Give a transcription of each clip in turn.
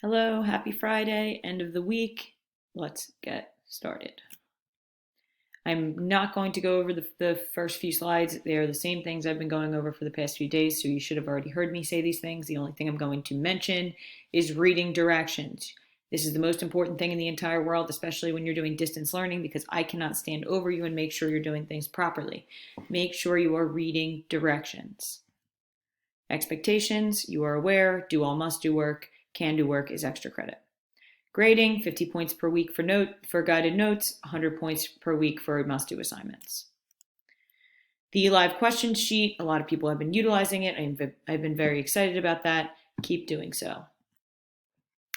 Hello, happy Friday, end of the week. Let's get started. I'm not going to go over the first few slides. They are the same things I've been going over for the past few days, so you should have already heard me say these things. The only thing I'm going to mention is reading directions. This is the most important thing in the entire world, especially when you're doing distance learning, because I cannot stand over you and make sure you're doing things properly. Make sure you are reading directions. Expectations, you are aware, do all must do work, can do work is extra credit. Grading, 50 points per week for guided notes, 100 points per week for must do assignments. The live question sheet, a lot of people have been utilizing it. I've been very excited about that. Keep doing so.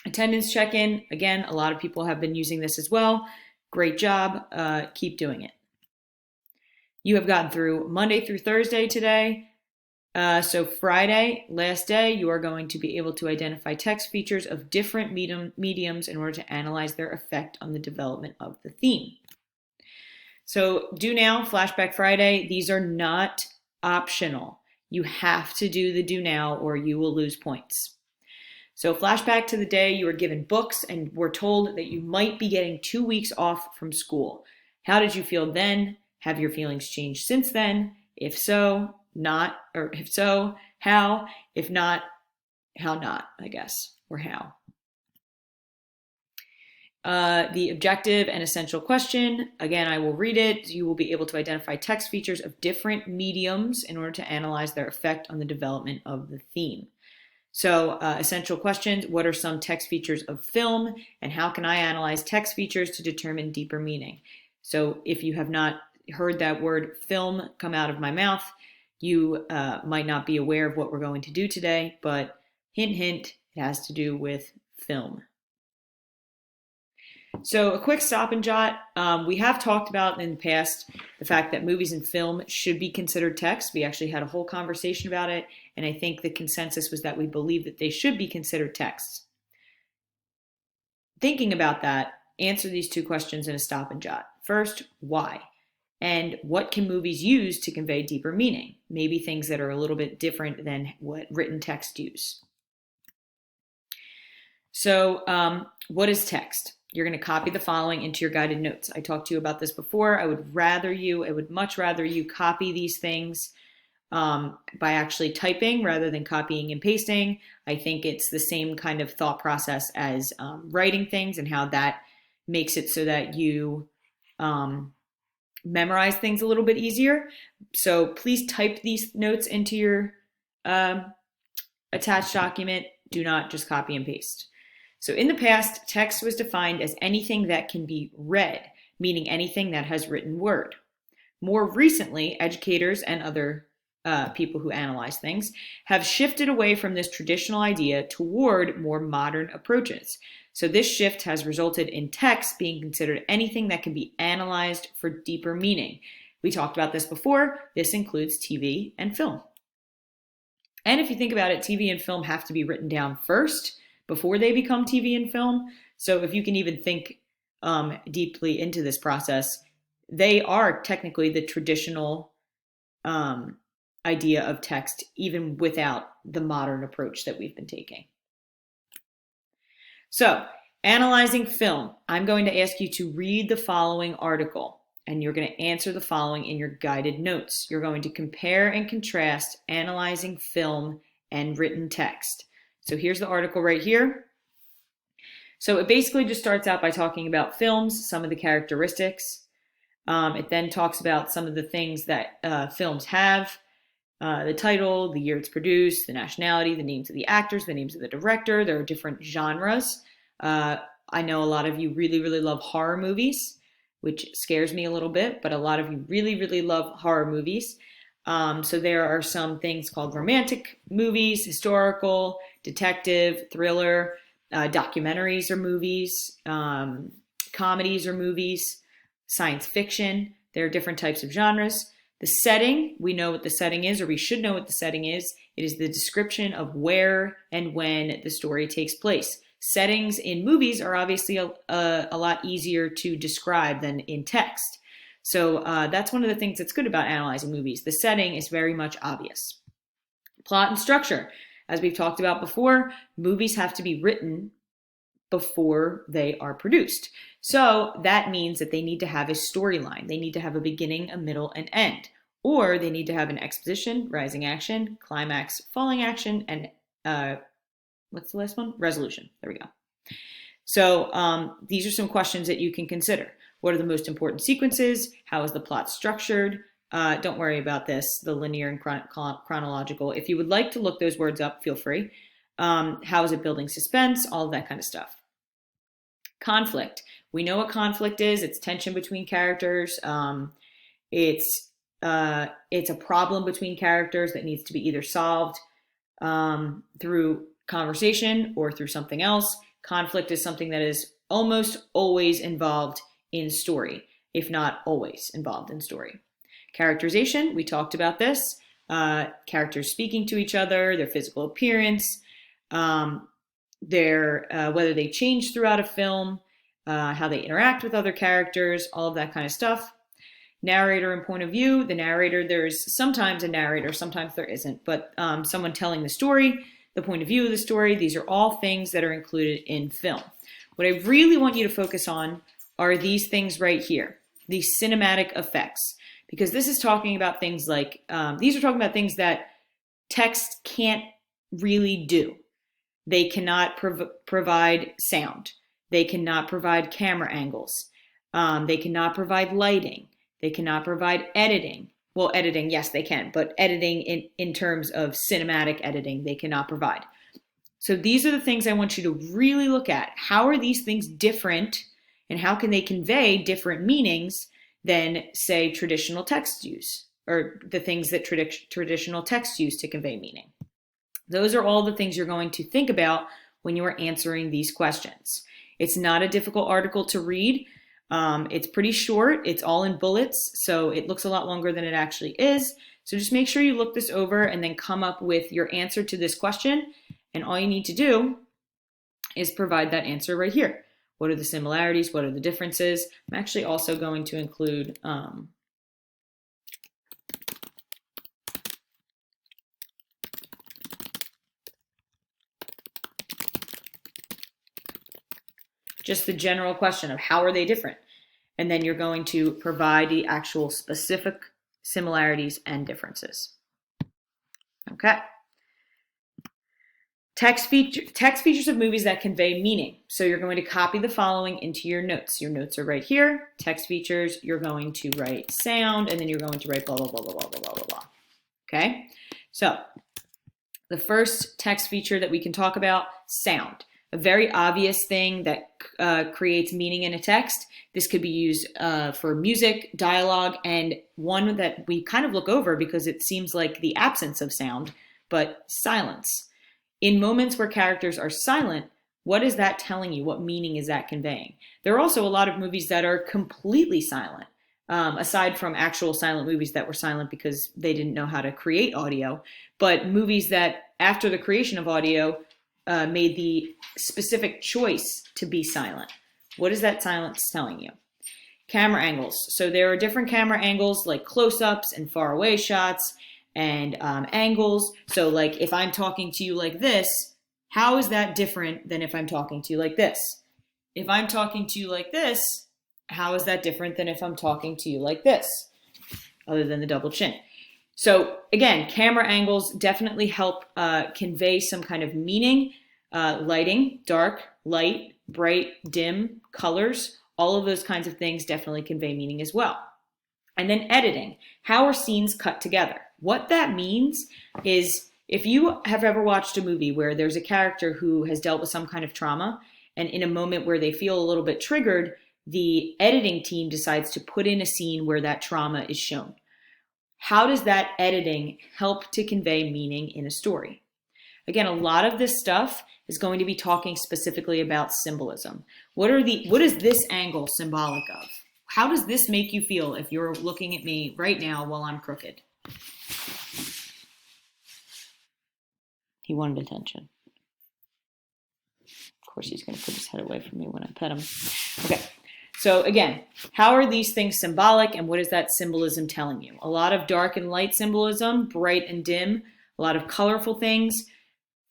Attendance check-in, again, a lot of people have been using this as well. Great job. Keep doing it. You have gotten through Monday through Thursday today. So Friday, last day, you are going to be able to identify text features of different mediums in order to analyze their effect on the development of the theme. So do now, Flashback Friday. These are not optional. You have to do the do now or you will lose points. So flashback to the day you were given books and were told that you might be getting 2 weeks off from school. How did you feel then? Have your feelings changed since then? If so, not, or if so, how? If not, how not, I guess, or how. The objective and essential question, again, I will read it. You will be able to identify text features of different mediums in order to analyze their effect on the development of the theme. So essential questions, what are some text features of film and how can I analyze text features to determine deeper meaning? So if you have not heard that word film come out of my mouth, you might not be aware of what we're going to do today, but hint, hint, it has to do with film. So a quick stop and jot. We have talked about in the past the fact that movies and film should be considered text. We actually had a whole conversation about it, and I think the consensus was that we believe that they should be considered texts. Thinking about that, answer these two questions in a stop and jot. First, why? And what can movies use to convey deeper meaning? Maybe things that are a little bit different than what written text use. So what is text? You're going to copy the following into your guided notes. I talked to you about this before. I would much rather you copy these things by actually typing rather than copying and pasting. I think it's the same kind of thought process as writing things and how that makes it so that you memorize things a little bit easier. So please type these notes into your attached document. Do not just copy and paste. So in the past, text was defined as anything that can be read, meaning anything that has written word. More recently, educators and other people who analyze things have shifted away from this traditional idea toward more modern approaches. So this shift has resulted in text being considered anything that can be analyzed for deeper meaning. We talked about this before. This includes TV and film. And if you think about it, TV and film have to be written down first before they become TV and film. So if you can even think deeply into this process, they are technically the traditional idea of text, even without the modern approach that we've been taking. So analyzing film, I'm going to ask you to read the following article, and you're going to answer the following in your guided notes. You're going to compare and contrast analyzing film and written text. So here's the article right here. So it basically just starts out by talking about films, some of the characteristics. It then talks about some of the things that films have, the title, the year it's produced, the nationality, the names of the actors, the names of the director. There are different genres. I know a lot of you really, really love horror movies, which scares me a little bit, but a lot of you really, really love horror movies. So there are some things called romantic movies, historical, detective, thriller, documentaries or movies, comedies or movies, science fiction. There are different types of genres. The setting, we know what the setting is, or we should know what the setting is. It is the description of where and when the story takes place. Settings in movies are obviously a lot easier to describe than in text. So that's one of the things that's good about analyzing movies. The setting is very much obvious. Plot and structure. As we've talked about before, movies have to be written before they are produced. So that means that they need to have a storyline. They need to have a beginning, a middle, and end. Or they need to have an exposition, rising action, climax, falling action, and what's the last one? Resolution. There we go. So these are some questions that you can consider. What are the most important sequences? How is the plot structured? Don't worry about this, the linear and chronological. If you would like to look those words up, feel free. How is it building suspense? All of that kind of stuff. Conflict. We know what conflict is. It's tension between characters. It's a problem between characters that needs to be either solved through conversation or through something else. Conflict is something that is almost always involved in story, if not always involved in story. Characterization, we talked about this. Characters speaking to each other, their physical appearance, whether they change throughout a film, how they interact with other characters, all of that kind of stuff. Narrator and point of view. The narrator, there's sometimes a narrator, sometimes there isn't, but someone telling the story, the point of view of the story, these are all things that are included in film. What I really want you to focus on are these things right here, these cinematic effects, because this is talking about things like, these are talking about things that text can't really do. They cannot provide sound. They cannot provide camera angles. They cannot provide lighting. They cannot provide editing. Well, editing, yes, they can, but editing in terms of cinematic editing, they cannot provide. So these are the things I want you to really look at. How are these things different, and how can they convey different meanings than, say, traditional text use, or the things that traditional text use to convey meaning? Those are all the things you're going to think about when you are answering these questions. It's not a difficult article to read. It's pretty short. It's all in bullets, so it looks a lot longer than it actually is. So just make sure you look this over and then come up with your answer to this question. And all you need to do is provide that answer right here. What are the similarities? What are the differences? I'm actually also going to include just the general question of how are they different? And then you're going to provide the actual specific similarities and differences. Okay. Text features of movies that convey meaning. So you're going to copy the following into your notes. Your notes are right here. Text features, you're going to write sound, and then you're going to write blah, blah, blah, blah, blah, blah, blah, blah. Okay? So the first text feature that we can talk about, sound. A very obvious thing that creates meaning in a text. This could be used for music, dialogue, and one that we kind of look over because it seems like the absence of sound, but silence. In moments where characters are silent, what is that telling you? What meaning is that conveying? There are also a lot of movies that are completely silent, aside from actual silent movies that were silent because they didn't know how to create audio, but movies that after the creation of audio made the specific choice to be silent. What is that silence telling you? Camera angles. So there are different camera angles like close-ups and far away shots and angles. So like if I'm talking to you like this, how is that different than if I'm talking to you like this? If I'm talking to you like this, how is that different than if I'm talking to you like this? Other than the double chin. So again, camera angles definitely help convey some kind of meaning. Lighting, dark, light, bright, dim, colors, all of those kinds of things definitely convey meaning as well. And then editing. How are scenes cut together? What that means is if you have ever watched a movie where there's a character who has dealt with some kind of trauma, and in a moment where they feel a little bit triggered, the editing team decides to put in a scene where that trauma is shown. How does that editing help to convey meaning in a story? Again, a lot of this stuff is going to be talking specifically about symbolism. What is this angle symbolic of? How does this make you feel if you're looking at me right now while I'm crooked? He wanted attention. Of course, he's going to put his head away from me when I pet him. Okay. So again, how are these things symbolic, and what is that symbolism telling you? A lot of dark and light symbolism, bright and dim, a lot of colorful things.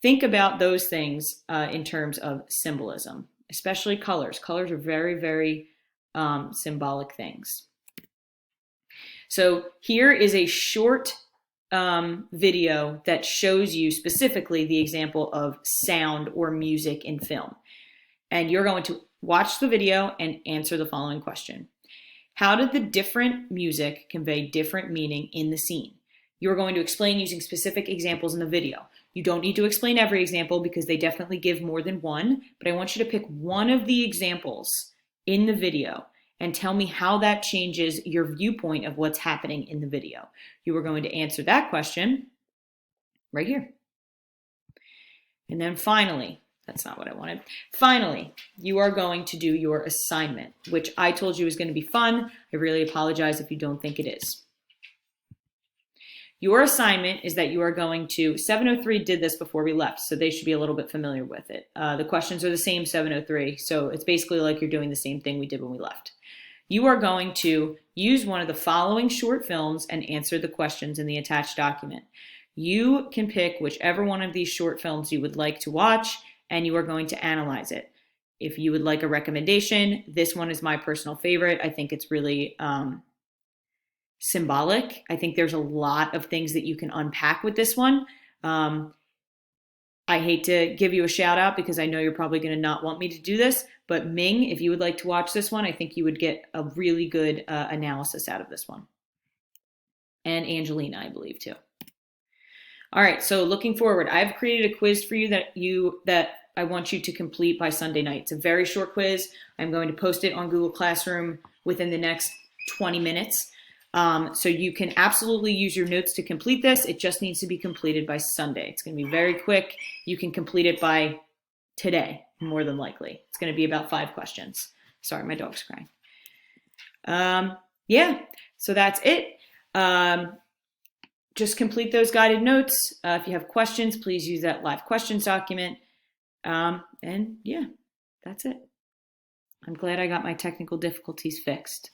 Think about those things in terms of symbolism, especially colors. Colors are very, very symbolic things. So here is a short video that shows you specifically the example of sound or music in film. And you're going to watch the video and answer the following question. How did the different music convey different meaning in the scene? You're going to explain using specific examples in the video. You don't need to explain every example because they definitely give more than one, but I want you to pick one of the examples in the video and tell me how that changes your viewpoint of what's happening in the video. You are going to answer that question right here. And then finally, that's not what I wanted. Finally, you are going to do your assignment, which I told you was going to be fun. I really apologize if you don't think it is. Your assignment is that you are going to, 703 did this before we left, so they should be a little bit familiar with it. The questions are the same 703, so it's basically like you're doing the same thing we did when we left. You are going to use one of the following short films and answer the questions in the attached document. You can pick whichever one of these short films you would like to watch, and you are going to analyze it. If you would like a recommendation, this one is my personal favorite. I think it's really symbolic. I think there's a lot of things that you can unpack with this one. I hate to give you a shout out because I know you're probably going to not want me to do this, but Ming, if you would like to watch this one, I think you would get a really good analysis out of this one. And Angelina, I believe, too. All right, so looking forward, I've created a quiz for you that I want you to complete by Sunday night. It's a very short quiz. I'm going to post it on Google Classroom within the next 20 minutes. So you can absolutely use your notes to complete this. It just needs to be completed by Sunday. It's going to be very quick. You can complete it by today, more than likely. It's going to be about 5 questions. Sorry, my dog's crying. Yeah, so that's it. Just complete those guided notes. If you have questions, please use that live questions document. And yeah, that's it. I'm glad I got my technical difficulties fixed.